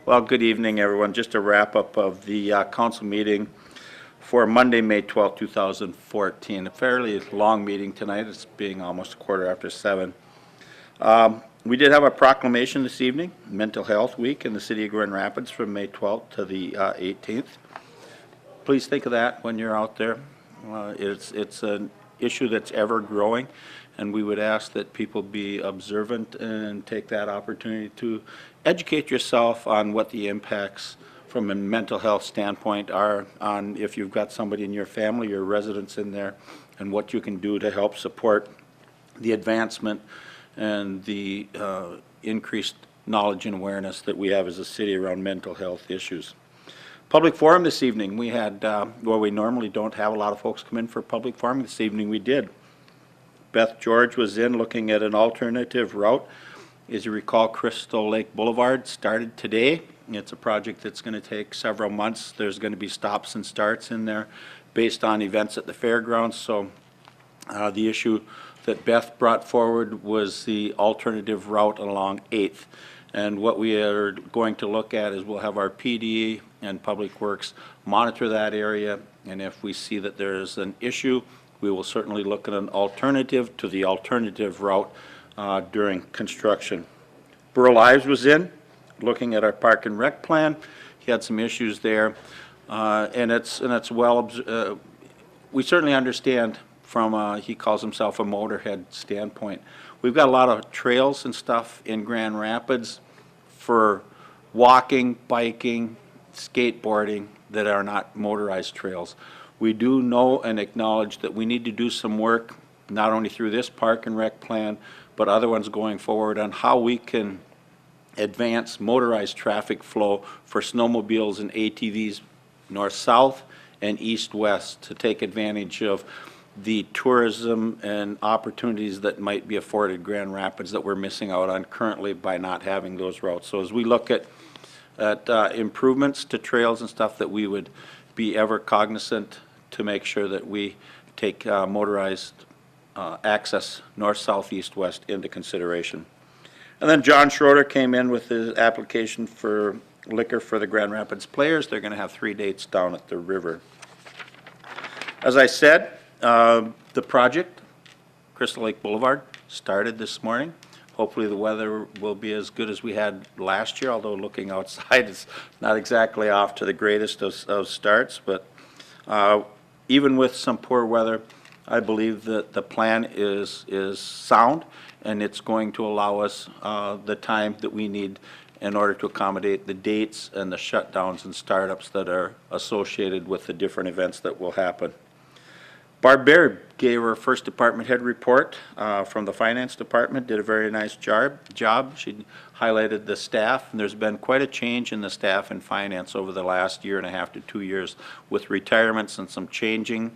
Well, good evening, everyone. Just a wrap-up of the council meeting for Monday, May 12, 2014. A fairly long meeting tonight. It's being almost a quarter after 7. We did have a proclamation this evening, Mental Health Week in the city of Grand Rapids from May 12th to the 18th. Please think of that when you're out there. It's an issue that's ever growing, and we would ask that people be observant and take that opportunity to educate yourself on what the impacts from a mental health standpoint are on if you've got somebody in your family or residents in there, and what you can do to help support the advancement and the increased knowledge and awareness that we have as a city around mental health issues. Public forum this evening, we had, well, we normally don't have a lot of folks come in for public forum. This evening we did. Beth George was in looking at an alternative route. As you recall, Crystal Lake Boulevard started today. It's a project that's going to take several months. There's going to be stops and starts in there based on events at the fairgrounds. So the issue that Beth brought forward was the alternative route along 8th. And what we are going to look at is we'll have our PD and Public Works monitor that area, and if we see that there is an issue, we will certainly look at an alternative to the alternative route during construction. Burl Ives was in, looking at our park and rec plan. He had some issues there, and it's well, we certainly understand from, he calls himself a motorhead standpoint. We've got a lot of trails and stuff in Grand Rapids for walking, biking, skateboarding that are not motorized trails. We do know and acknowledge that we need to do some work, not only through this park and rec plan, but other ones going forward on how we can advance motorized traffic flow for snowmobiles and ATVs north-south and east-west to take advantage of the tourism and opportunities that might be afforded Grand Rapids that we're missing out on currently by not having those routes. So as we look at improvements to trails and stuff, that we would be ever cognizant to make sure that we take motorized access north, south, east, west into consideration. And then John Schroeder came in with his application for liquor for the Grand Rapids Players. They're going to have 3 dates down at the river. As I said, the project, Crystal Lake Boulevard, started this morning. Hopefully the weather will be as good as we had last year, although looking outside it's not exactly off to the greatest of starts. But even with some poor weather, I believe that the plan is sound, and it's going to allow us the time that we need in order to accommodate the dates and the shutdowns and startups that are associated with the different events that will happen. Barb Baird gave her first department head report from the finance department, did a very nice job. She highlighted the staff, and there's been quite a change in the staff in finance over the last 1.5 to 2 years with retirements and some changing.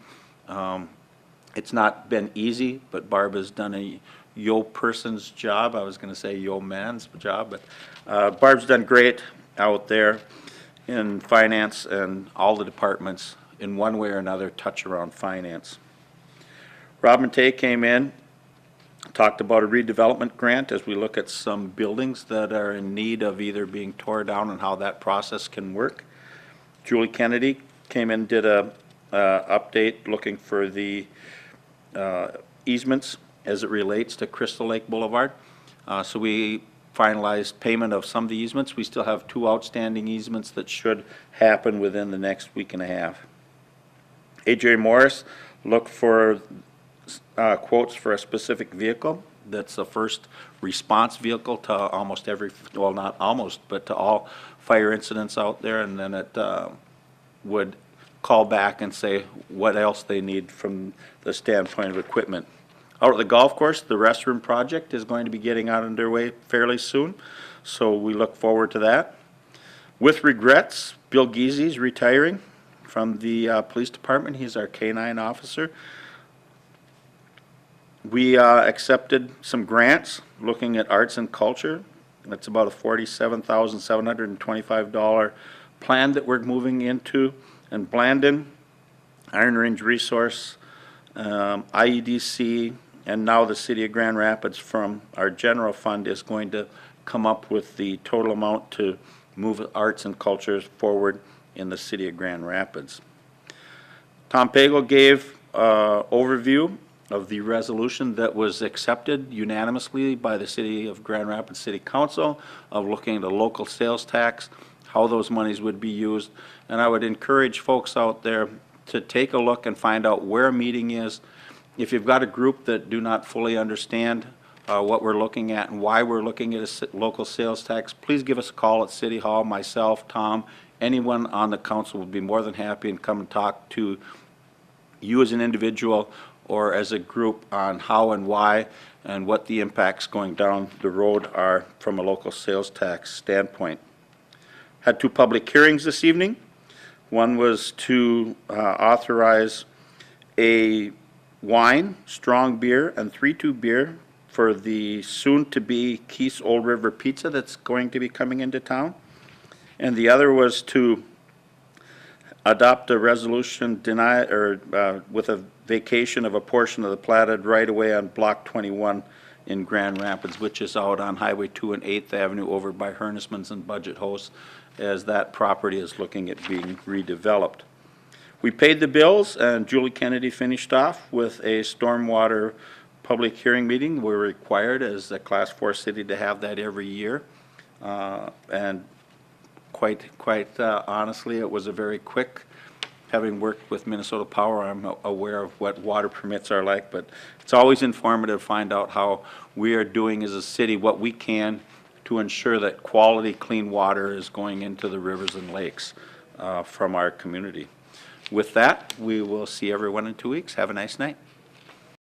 It's not been easy, but Barb has done a yo person's job. I was going to say yo man's job, but Barb's done great out there in finance, and all the departments in one way or another touch around finance. Robin Tay came in, talked about a redevelopment grant as we look at some buildings that are in need of either being torn down and how that process can work. Julie Kennedy came in, did a update looking for the easements as it relates to Crystal Lake Boulevard. So we finalized payment of some of the easements. We still have 2 outstanding easements that should happen within the next 1.5 weeks. AJ Morris looked for quotes for a specific vehicle that's a first response vehicle to almost every, well, not almost, but to all fire incidents out there, and then it would call back and say what else they need from the standpoint of equipment. Out at the golf course, the restroom project is going to be getting out underway fairly soon, so we look forward to that. With regrets, Bill Giese retiring from the police department. He's our K-9 officer. We accepted some grants looking at arts and culture. That's about a $47,725 plan that we're moving into. And Blandon, Iron Range Resource, IEDC, and now the City of Grand Rapids from our general fund is going to come up with the total amount to move arts and cultures forward in the city of Grand Rapids. Tom Pagel gave overview of the resolution that was accepted unanimously by the City of Grand Rapids City Council of looking at a local sales tax, how those monies would be used. And I would encourage folks out there to take a look and find out where a meeting is. If you've got a group that do not fully understand what we're looking at and why we're looking at a local sales tax, please give us a call at City Hall. Myself, Tom, anyone on the council would be more than happy and come and talk to you as an individual or as a group on how and why and what the impacts going down the road are from a local sales tax standpoint. Had 2 public hearings this evening. One was to authorize a wine, strong beer, and 3-2 beer for the soon-to-be Keith's Old River Pizza that's going to be coming into town. And the other was to adopt a resolution with a vacation of a portion of the platted right-of-way on Block 21 in Grand Rapids, which is out on Highway 2 and 8th Avenue over by Hernisman's and Budget Host, as that property is looking at being redeveloped. We paid the bills, and Julie Kennedy finished off with a stormwater public hearing meeting. We're required as a Class 4 city to have that every year. And quite honestly, it was a very quick, having worked with Minnesota Power, I'm aware of what water permits are like, but it's always informative to find out how we are doing as a city what we can to ensure that quality, clean water is going into the rivers and lakes from our community. With that, we will see everyone in 2 weeks. Have a nice night.